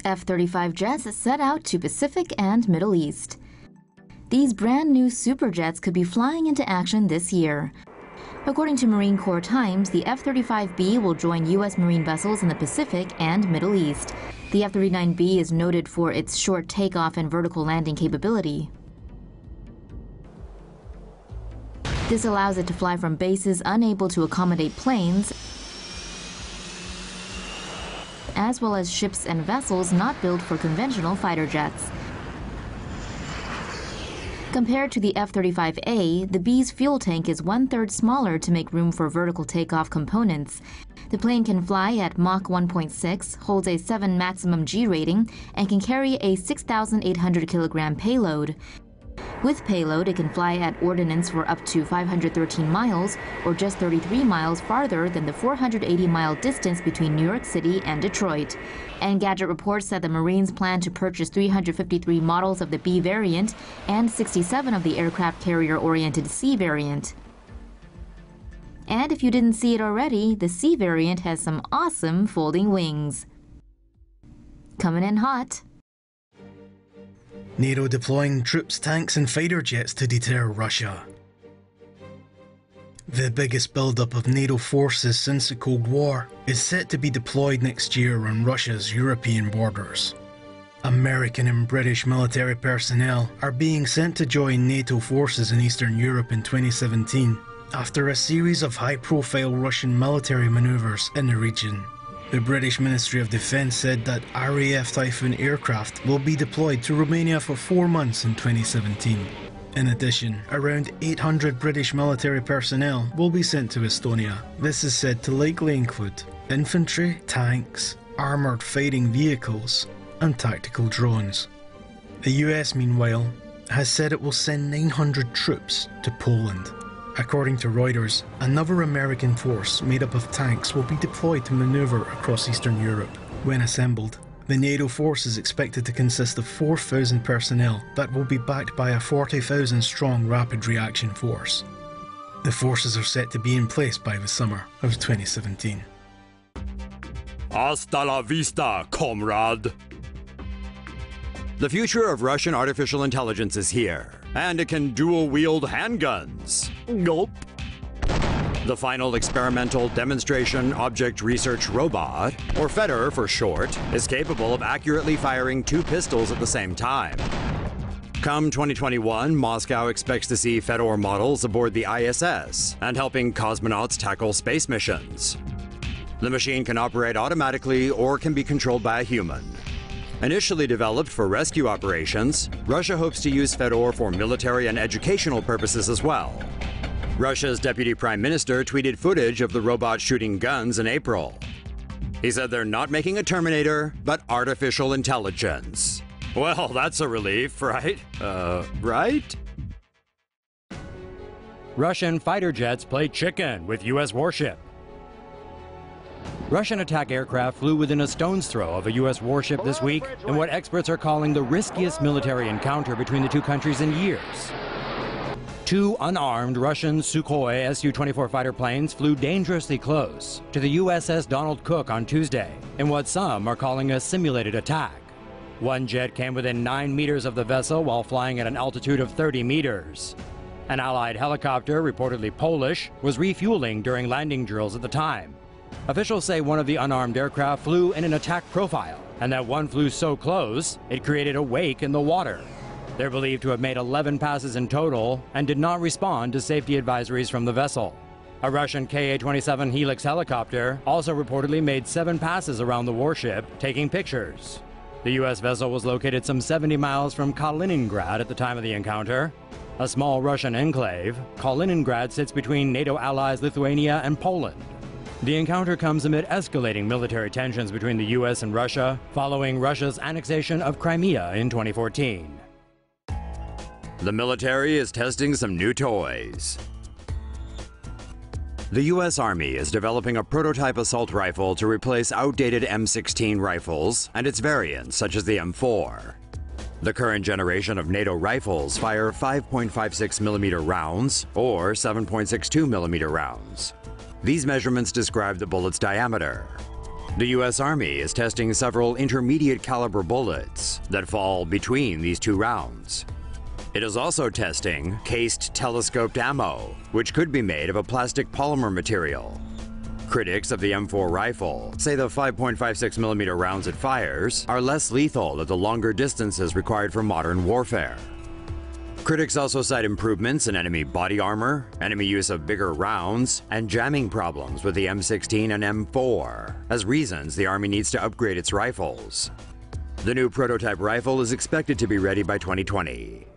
F-35 jets set out to Pacific and Middle East. These brand new superjets could be flying into action this year. According to Marine Corps Times, the F-35B will join U.S. Marine vessels in the Pacific and Middle East. The F-39B is noted for its short takeoff and vertical landing capability. This allows it to fly from bases unable to accommodate planes, as well as ships and vessels not built for conventional fighter jets. Compared to the F-35A, the B's fuel tank is one-third smaller to make room for vertical takeoff components. The plane can fly at Mach 1.6, holds a 7 maximum G rating, and can carry a 6,800 kilogram payload. With payload, it can fly at ordnance for up to 513 miles, or just 33 miles farther than the 480-mile distance between New York City and Detroit. Engadget reports that the Marines plan to purchase 353 models of the B variant and 67 of the aircraft carrier-oriented C variant. And if you didn't see it already, the C variant has some awesome folding wings. Coming in hot. NATO deploying troops, tanks and fighter jets to deter Russia. The biggest buildup of NATO forces since the Cold War is set to be deployed next year on Russia's European borders. American and British military personnel are being sent to join NATO forces in Eastern Europe in 2017 after a series of high-profile Russian military maneuvers in the region. The British Ministry of Defence said that RAF Typhoon aircraft will be deployed to Romania for 4 months in 2017. In addition, around 800 British military personnel will be sent to Estonia. This is said to likely include infantry, tanks, armoured fighting vehicles, and tactical drones. The US, meanwhile, has said it will send 900 troops to Poland. According to Reuters, another American force made up of tanks will be deployed to manoeuvre across Eastern Europe. When assembled, the NATO force is expected to consist of 4,000 personnel that will be backed by a 40,000-strong rapid reaction force. The forces are set to be in place by the summer of 2017. Hasta la vista, comrade! The future of Russian artificial intelligence is here, and it can dual-wield handguns. Gulp. The final experimental demonstration object research robot, or FEDOR for short, is capable of accurately firing 2 pistols at the same time. Come 2021, Moscow expects to see FEDOR models aboard the ISS and helping cosmonauts tackle space missions. The machine can operate automatically or can be controlled by a human. Initially developed for rescue operations, Russia hopes to use FEDOR for military and educational purposes as well. Russia's deputy prime minister tweeted footage of the robot shooting guns in April. He said they're not making a Terminator, but artificial intelligence. Well, that's a relief, right? Right? Russian fighter jets play chicken with U.S. warship. Russian attack aircraft flew within a stone's throw of a U.S. warship this week in what experts are calling the riskiest military encounter between the two countries in years. 2 unarmed Russian Sukhoi Su-24 fighter planes flew dangerously close to the USS Donald Cook on Tuesday in what some are calling a simulated attack. One jet came within 9 meters of the vessel while flying at an altitude of 30 meters. An Allied helicopter, reportedly Polish, was refueling during landing drills at the time. Officials say one of the unarmed aircraft flew in an attack profile, and that one flew so close, it created a wake in the water. They're believed to have made 11 passes in total and did not respond to safety advisories from the vessel. A Russian Ka-27 Helix helicopter also reportedly made 7 passes around the warship, taking pictures. The U.S. vessel was located some 70 miles from Kaliningrad at the time of the encounter. A small Russian enclave, Kaliningrad sits between NATO allies Lithuania and Poland. The encounter comes amid escalating military tensions between the U.S. and Russia following Russia's annexation of Crimea in 2014. The military is testing some new toys. The U.S. Army is developing a prototype assault rifle to replace outdated M16 rifles and its variants, such as the M4. The current generation of NATO rifles fire 5.56mm rounds or 7.62mm rounds. These measurements describe the bullet's diameter. The U.S. Army is testing several intermediate caliber bullets that fall between these two rounds. It is also testing cased telescoped ammo, which could be made of a plastic polymer material. Critics of the M4 rifle say the 5.56mm rounds it fires are less lethal at the longer distances required for modern warfare. Critics also cite improvements in enemy body armor, enemy use of bigger rounds, and jamming problems with the M16 and M4 as reasons the Army needs to upgrade its rifles. The new prototype rifle is expected to be ready by 2020.